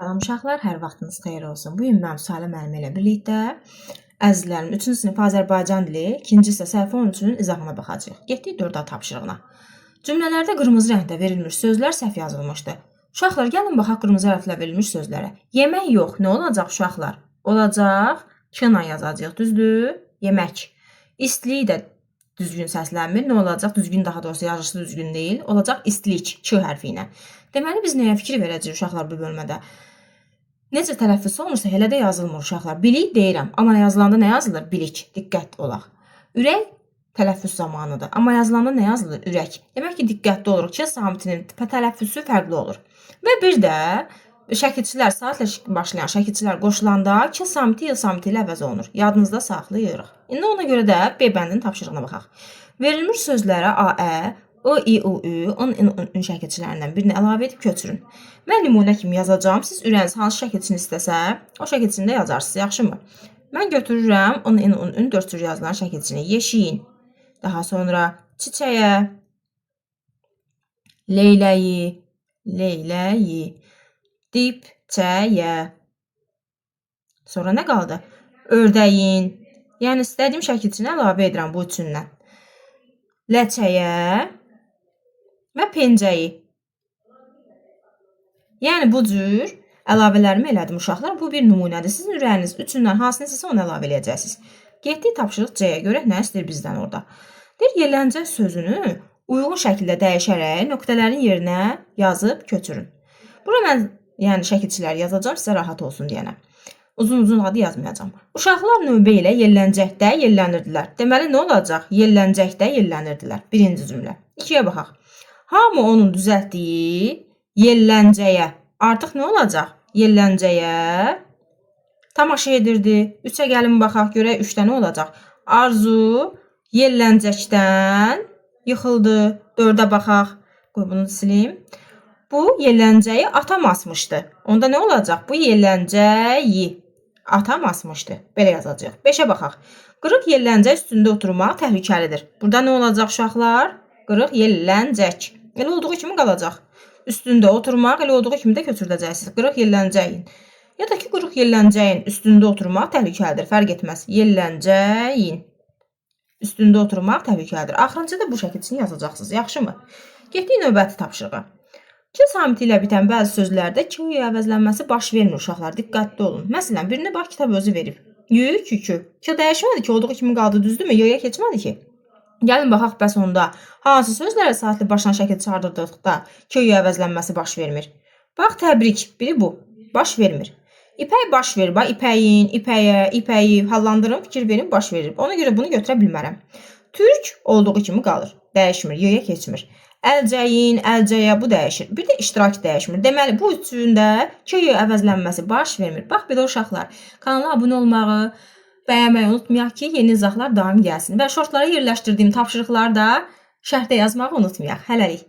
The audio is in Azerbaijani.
Salam uşaqlar, hər vaxtınız xeyir olsun. Bu gün mən Salə müəllimə ilə birlikdə əzizlərim 3-cü sinif Azərbaycan dili, 2-ci hissə səhifə 13-ün izahına baxacağıq. Getdik 4A tapşırığına. Cümlələrdə qırmızı rəngdə verilmiş sözlər səhv yazılmışdı. Uşaqlar, gəlin baxaq qırmızı hərflə verilmiş sözlərə. Yemək yox, nə olacaq uşaqlar? Olacaq, k ilə yazacağıq, düzdür? Yemək. İstilik də düzgün səslənmir. Nə olacaq? Düzgün, daha doğrusu yazışı düzgün deyil. Olacaq istilik, k hərfi ilə. Deməli, biz nəyə fikir verəcəyik uşaqlar bu bölmədə? Necə tələffüz olunursa, elə də yazılmır uşaqlar. Bilik deyirəm, amma yazılanda nə yazılır? Bilik, diqqətli olaq. Ürək tələffüz zamanıdır, amma yazılanda nə yazılır? Ürək. Demək ki, diqqətli oluruq ki, samitinin tələffüzü fərqli olur. Və bir də şəkilçilər, saatlə başlayan şəkilçilər qoşulanda k samiti il samiti ilə əvəz olunur. Yadınızda saxlayırıq. İndi ona görə də B bəndinin tapşırığına baxaq. Verilmiş sözlərə A, O, I, U, Ü, N, N, Ün şəkilçilərindən birini əlavə edib köçürün. Mən nümunə kimi yazacağım. Siz ürəyiniz hansı şəkilçini istəsə, o şəkilçini də yazarsınız, yaxşımı? Mən götürürəm N, N, Ün 4 cür yazılan şəkilçini. Yeşiyin, daha sonra çiçəyə, leyləyi, leyləyi, dipçəyə. Sonra nə qaldı? Ördəyin, yəni istədiyim şəkilçini əlavə edirəm bu üçündən. Ləçəyə və pencəyi. Yəni bu cür əlavələrimi elədim uşaqlar. Bu bir nümunədir. Sizin ürəyiniz üçündən hansını istəsə onu əlavə eləyəcəksiniz. Getdik tapşırıq C-yə görə nə istəyir bizdən orada? Deyir, yerləncə sözünü uyğun şəkildə dəyişərək nöqtələrin yerinə yazıb köçürün. Bura mən şəkilçiləri yazacağam sizə rahat olsun deyənə. Uzun adı yazmayacağım. Uşaqlar növbə ilə yerləncəkdə yerlənirdilər. Deməli, nə olacaq? Yerləncəkdə yerlənirdilər. Birinci cümlə. 2-yə baxaq. Hamı onun düzəltdiyi yerləncəyə. Artıq nə olacaq? Yerləncəyə tamaşa edirdi. 3-ə gəlin baxaq, görək 3-də nə olacaq? Arzu yerləncəkdən yıxıldı. 4-ə baxaq. Qoy bunu silim. Bu yerləncəyi atam asmışdı. Onda nə olacaq? Bu yerləncəyi atam asmışdı. Belə yazacağıq. 5-ə baxaq. Qırıq yerləncək üstündə oturmaq təhlükəlidir. Burada nə olacaq uşaqlar? Qırıq yerləncək. Elə olduğu kimi qalacaq. Üstündə oturmaq elə olduğu kimi də köçürdəcəksiniz. Qırıq yerləncəyin. Ya da ki, qırıq yerləncəyin üstündə oturmaq təhlükəlidir. Fərq etməz. Yerləncəyin üstündə oturmaq təhlükəlidir. Axırıncı da bu şəkilçini yazacaqsınız. Yaxşımı? Getdik növbəti tapşırığa. K samiti ilə bitən bəzi sözlərdə k əvəzlənməsi baş vermir uşaqlar. Diqqətli olun. Məsələn, birini bax kitab özü verib. Yük, yükü. K dəyişmədi ki, olduğu kimi qaldı, düzdürmü? Y-yə keçmədi ki. Gəlin baxaq bəs onda hansı sözlərə saatli başlayan şəkil çağırdırdıqda k əvəzlənməsi baş vermir? Bax, təbrik. Biri bu. Baş vermir. İpək baş verir. Bax, ipəyin, ipəyə, ipəyi hallandırın, fikir verin, baş verir. Ona görə bunu götürə bilmərəm. Türk olduğu kimi qalır. Dəyişmir, y-yə keçmir. Əlcəyin, əlcəyə bu dəyişir. Bir də iştirak dəyişmir. Deməli, bu üçündə k əvəzlənməsi baş vermir. Bax, belə uşaqlar, kanala abunə olmağı, bəyənməyi unutmayaq ki, yeni izahlar daim gəlsin. Və şortlara yerləşdirdiyim tapşırıqları da şərhdə yazmağı unutmayaq. Hələlik.